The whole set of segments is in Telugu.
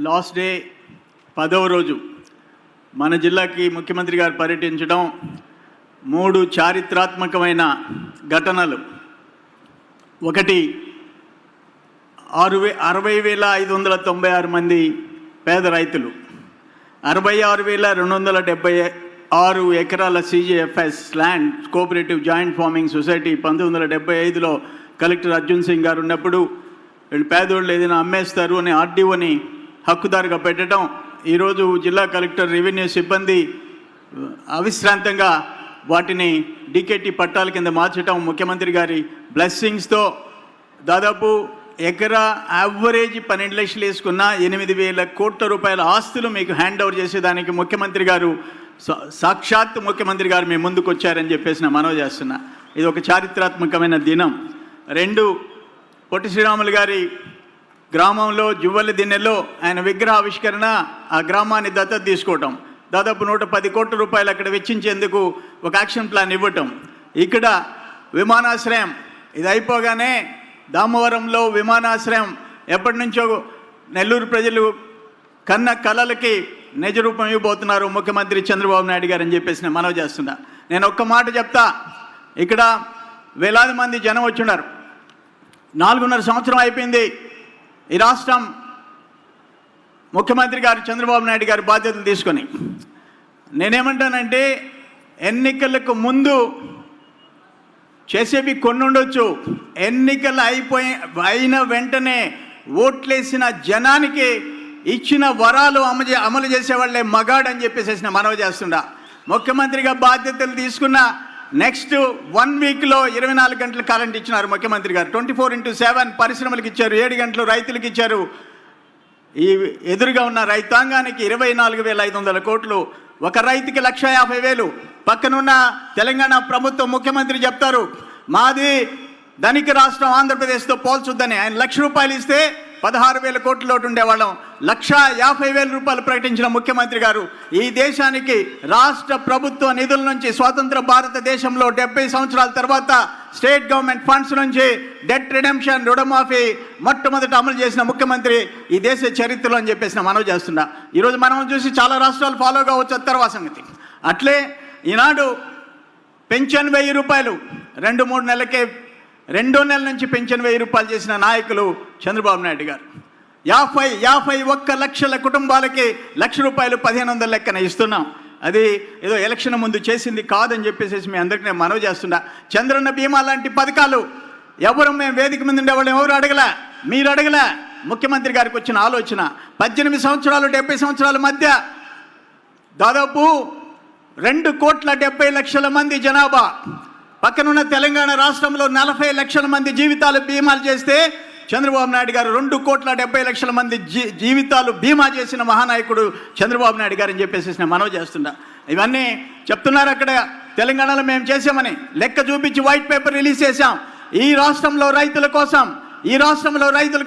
లాస్ట్ డే 10వ రోజు మన జిల్లాకి ముఖ్యమంత్రి గారు పర్యటించడం 3 చారిత్రాత్మకమైన ఘటనలు. ఒకటి 60,596 మంది పేద రైతులు, 66,276 ఎకరాల CJFS land cooperative joint farming society 1975లో కలెక్టర్ అర్జున్ సింగ్ గారు ఉన్నప్పుడు వీళ్ళు పేదోళ్ళు ఏదైనా అమ్మేస్తారు అని RDOని హక్కుదారుగా పెట్టడం. ఈరోజు జిల్లా కలెక్టర్ రెవెన్యూ సిబ్బంది అవిశ్రాంతంగా వాటిని DKT పట్టాల కింద మార్చడం, ముఖ్యమంత్రి గారి బ్లెస్సింగ్స్తో దాదాపు ఎకరా యావరేజ్ 12 లక్షలు వేసుకున్న 8,000 కోట్ల రూపాయల ఆస్తులు మీకు హ్యాండ్ ఓవర్ చేసేదానికి ముఖ్యమంత్రి గారు సాక్షాత్ ముఖ్యమంత్రి గారు మీ ముందుకు వచ్చారని చెప్పేసి నేను మనవి చేస్తున్నా. ఇది ఒక చారిత్రాత్మకమైన దినం. 2 పొట్టి శ్రీరాములు గారి గ్రామంలో జువ్వలి దిన్నెలో ఆయన విగ్రహ ఆవిష్కరణ, ఆ గ్రామాన్ని దత్తత తీసుకోవటం, దాదాపు 110 కోట్ల రూపాయలు అక్కడ వెచ్చించేందుకు ఒక యాక్షన్ ప్లాన్ ఇవ్వటం. ఇక్కడ విమానాశ్రయం ఇది అయిపోగానే దామవరంలో విమానాశ్రయం ఎప్పటి నుంచో నెల్లూరు ప్రజలు కన్న కలలకి నిజ రూపం ఇవ్వబోతున్నారు ముఖ్యమంత్రి చంద్రబాబు నాయుడు గారు అని చెప్పేసి నేను మనవి చేస్తున్నా. నేను ఒక్క మాట చెప్తా, ఇక్కడ వేలాది మంది జనం వచ్చున్నారు. 4.5 సంవత్సరం అయిపోయింది ఈ రాష్ట్రం ముఖ్యమంత్రి గారు చంద్రబాబు నాయుడు గారి బాధ్యతలు తీసుకొని. నేనేమంటానంటే ఎన్నికలకు ముందు చేసేవి కొన్ని ఉండొచ్చు, ఎన్నికలు అయిన వెంటనే ఓట్లేసిన జనానికి ఇచ్చిన వరాలు అమలు చేసేవాళ్ళే మగాడని చెప్పేసి మనవి చేస్తుండా. ముఖ్యమంత్రిగా బాధ్యతలు తీసుకున్న నెక్స్ట్ 1 వీక్లో 24 గంటలు కరెంట్ ఇచ్చినారు ముఖ్యమంత్రి గారు. 24/7 పరిశ్రమలకు ఇచ్చారు, 7 గంటలు రైతులకు ఇచ్చారు. ఈ ఎదురుగా ఉన్న రైతాంగానికి 24,500 కోట్లు, ఒక రైతుకి 1,50,000. పక్కనున్న తెలంగాణ ప్రభుత్వం ముఖ్యమంత్రి చెప్తారు మాది ధనిక రాష్ట్రం ఆంధ్రప్రదేశ్తో పోల్చుద్దని. ఆయన 1,00,000 రూపాయలు ఇస్తే 16,000 కోట్ల లోటు ఉండేవాళ్ళం. 1,50,000 రూపాయలు ప్రకటించిన ముఖ్యమంత్రి గారు ఈ దేశానికి రాష్ట్ర ప్రభుత్వ నిధుల నుంచి స్వతంత్ర భారతదేశంలో 70 సంవత్సరాల తర్వాత స్టేట్ గవర్నమెంట్ ఫండ్స్ నుంచి డెట్ రిడెంప్షన్, రుణమాఫీ మొట్టమొదట అమలు చేసిన ముఖ్యమంత్రి ఈ దేశ చరిత్రలో అని చెప్పేసి మనవి చేస్తున్నా. ఈరోజు మనం చూసి చాలా రాష్ట్రాలు ఫాలో కావచ్చు తర్వాత సంగతి. అట్లే ఈనాడు పెన్షన్ 1,000 రూపాయలు 2-3 నెలలకే, 2వ నెల నుంచి పెన్షన్ 1,000 రూపాయలు చేసిన నాయకులు చంద్రబాబు నాయుడు గారు. 51 లక్షల కుటుంబాలకి 1,00,000 రూపాయలు 1,500 లెక్కన ఇస్తున్నాం. అది ఏదో ఎలక్షన్ ముందు చేసింది కాదని చెప్పేసి మీ అందరికీ నేను మనవి చేస్తున్నా. చంద్రన్న బీమా లాంటి పథకాలు మేము వేదిక మీద ఉండేవాళ్ళు ఎవరు అడగలే, మీరు అడగలే. ముఖ్యమంత్రి గారికి వచ్చిన ఆలోచన 18 సంవత్సరాలు 70 సంవత్సరాల మధ్య దాదాపు 2,70,00,000 మంది జనాభా, పక్కనున్న తెలంగాణ రాష్ట్రంలో 40 లక్షల మంది జీవితాలు బీమాలు చేస్తే చంద్రబాబు నాయుడు గారు 2,70,00,000 మంది జీవితాలు బీమా చేసిన మహానాయకుడు చంద్రబాబు నాయుడు గారు అని చెప్పేసి నేను మనవి చేస్తున్నా. ఇవన్నీ చెప్తున్నారు అక్కడ తెలంగాణలో మేము చేసామని లెక్క చూపించి వైట్ పేపర్ రిలీజ్ చేశాం. ఈ రాష్ట్రంలో రైతుల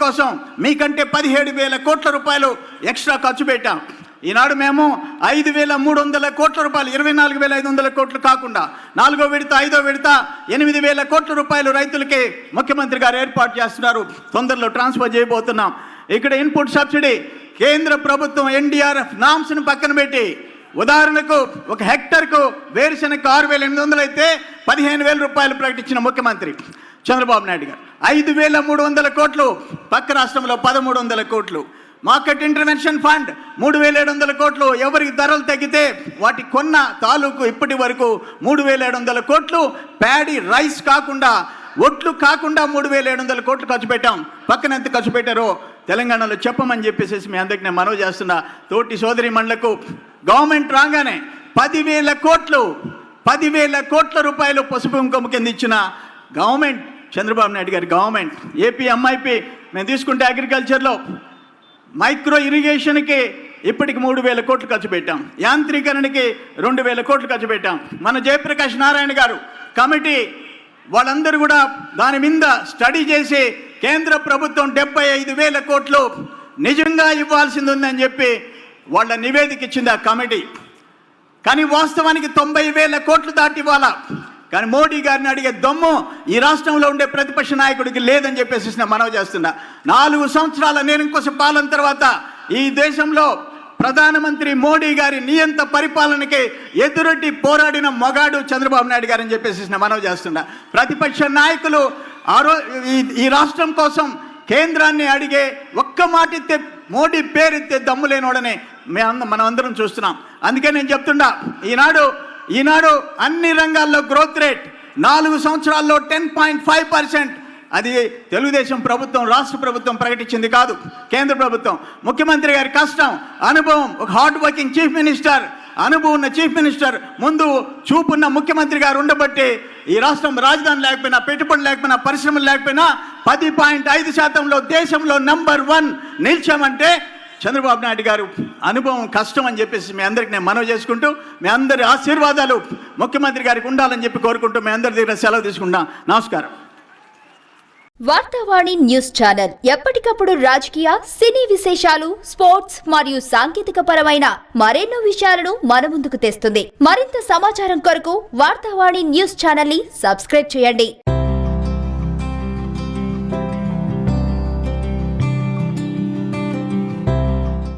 కోసం మీకంటే 17,000 కోట్ల రూపాయలు ఎక్స్ట్రా ఖర్చు పెట్టాం. ఈనాడు మేము 5,300 కోట్ల రూపాయలు, 24,500 కోట్లు కాకుండా 4వ విడత 5వ విడత 8,000 కోట్ల రూపాయలు రైతులకి ముఖ్యమంత్రి గారు ఏర్పాటు చేస్తున్నారు. తొందరలో ట్రాన్స్ఫర్ చేయబోతున్నాం. ఇక్కడ ఇన్పుట్ సబ్సిడీ కేంద్ర ప్రభుత్వం NDRF నామ్స్ను పక్కన పెట్టి, ఉదాహరణకు ఒక హెక్టర్కు వేరుశెనగ 6,800 అయితే 15,000 రూపాయలు ప్రకటించిన ముఖ్యమంత్రి చంద్రబాబు నాయుడు గారు. 5,300 కోట్లు, పక్క రాష్ట్రంలో 1,300 కోట్లు. మార్కెట్ ఇంటర్వెన్షన్ ఫండ్ 3,700 కోట్లు. ఎవరికి ధరలు తగ్గితే వాటి కొన్న తాలూకు ఇప్పటి వరకు 3,700 కోట్లు. ప్యాడీ రైస్ కాకుండా, ఒట్లు కాకుండా 3,700 కోట్లు ఖర్చు పెట్టాం. పక్కన ఎంత ఖర్చు పెట్టారో తెలంగాణలో చెప్పమని చెప్పేసి మీ అందరికీ నేను మనవి చేస్తున్నా. తోటి సోదరి మండలకు గవర్నమెంట్ రాగానే 10,000 కోట్ల రూపాయలు పసుపు కుంకుమ కింద ఇచ్చిన గవర్నమెంట్ చంద్రబాబు నాయుడు గారి గవర్నమెంట్. ఏపీ MIP మేము తీసుకుంటే అగ్రికల్చర్లో మైక్రో ఇరిగేషన్కి ఇప్పటికి 3,000 కోట్లు ఖర్చు పెట్టాం. యాంత్రీకరణకి 2,000 కోట్లు ఖర్చు పెట్టాం. మన జయప్రకాష్ నారాయణ గారు కమిటీ వాళ్ళందరూ కూడా దాని మీద స్టడీ చేసి కేంద్ర ప్రభుత్వం 75,000 కోట్లు నిజంగా ఇవ్వాల్సింది ఉందని చెప్పి వాళ్ళ నివేదిక ఇచ్చింది ఆ కమిటీ. కానీ వాస్తవానికి 90,000 కోట్లు దాటి ఇవ్వాలా. కానీ మోడీ గారిని అడిగే దమ్ము ఈ రాష్ట్రంలో ఉండే ప్రతిపక్ష నాయకుడికి లేదని చెప్పేసి మనవి చేస్తున్నా. 4 సంవత్సరాల నిరంకుశ పాలన తర్వాత ఈ దేశంలో ప్రధానమంత్రి మోడీ గారి నియంత పరిపాలనకి ఎదురొడ్డి పోరాడిన మొగాడు చంద్రబాబు నాయుడు గారని చెప్పేసి మనవి చేస్తున్నా. ప్రతిపక్ష నాయకులు ఈ రాష్ట్రం కోసం కేంద్రాన్ని అడిగే ఒక్క మాట ఇస్తే మోడీ పేరెత్తే దమ్ము లేనోడని మనం అందరం చూస్తున్నాం. అందుకే నేను చెప్తున్నా, ఈనాడు అన్ని రంగాల్లో గ్రోత్ రేట్ 4 సంవత్సరాల్లో 10.5%. అది తెలుగుదేశం ప్రభుత్వం, రాష్ట్ర ప్రభుత్వం ప్రకటించింది కాదు, కేంద్ర ప్రభుత్వం. ముఖ్యమంత్రి గారి కష్టం, అనుభవం, ఒక హార్డ్ వర్కింగ్ చీఫ్ మినిస్టర్, అనుభవం ఉన్న చీఫ్ మినిస్టర్, ముందు చూపున్న ముఖ్యమంత్రి గారు ఉండబట్టి ఈ రాష్ట్రం రాజధాని లేకపోయినా, పెట్టుబడులు లేకపోయినా, పరిశ్రమలు లేకపోయినా 10.5%లో దేశంలో నంబర్ 1 నిలిచామంటే చంద్రబాబు నాయుడు గారు అనుభవం, కష్టం అని చెప్పేసి మీ అందరికి నేను మనవి చేసుకుంటూ, మీ అందరి ఆశీర్వాదాలు ముఖ్యమంత్రి గారికి ఉండాలని చెప్పి కోరుకుంటూ మీ అందరి దగ్గర సెలవు తీసుకుంటాం. నమస్కారం. వార్తావాణి న్యూస్ ఛానల్ ఎప్పటికప్పుడు రాజకీయ, సినీ విశేషాలు, స్పోర్ట్స్ మరియు సాంకేతిక పరమైన మరెన్నో విషయాలను మన ముందుకు తెస్తుంది. మరింత సమాచారం కొరకు వార్తావాణి న్యూస్ ఛానల్ ని సబ్స్క్రైబ్ చేయండి.